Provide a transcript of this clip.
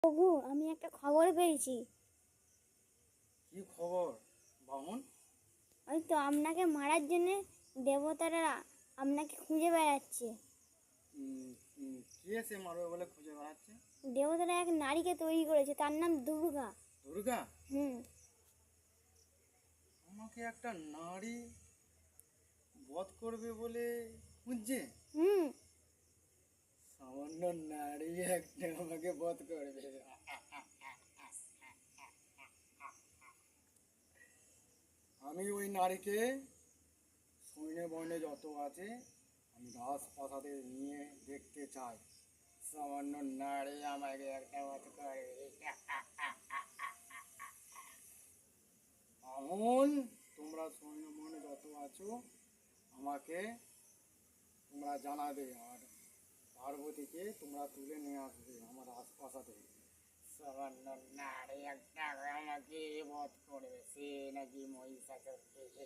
প্রভু, আমি একটা খবর পেয়েছি। কি খবর বামন? ওই তো আপনাকে মারার জন্যে দেবতারা আপনাকে খুঁজে বেড়াচ্ছে। কে সে মারবে বলে খুঁজে বেড়াচ্ছে? দেবতারা এক নারীকে তৈরি করেছে, তার নাম দুর্গা। দুর্গা? হুম। আমাকে একটা নারী বধ করবে বলে খুঁজছে? হুম। সামান্য নারী একটা আমাকে বধ করবে? আমি ওই নারীকে সৈন্য বর্ণে যত আছে আমি রাজপ্রাসাদে নিয়ে দেখতে চাই। সামান্য নারী আমাকে একটা বধ করবে? আমন, তোমরা সৈন্য বর্ণে যত আছো আমাকে তোমরা জানাবে, আর পার্বতীকে তোমরা তুলে নিয়ে আসবে আমার রাজপ্রাসাদে। সামান্য নারী একটা আমাকে বধ করবে, সে নাকি মহিষাসুরকে।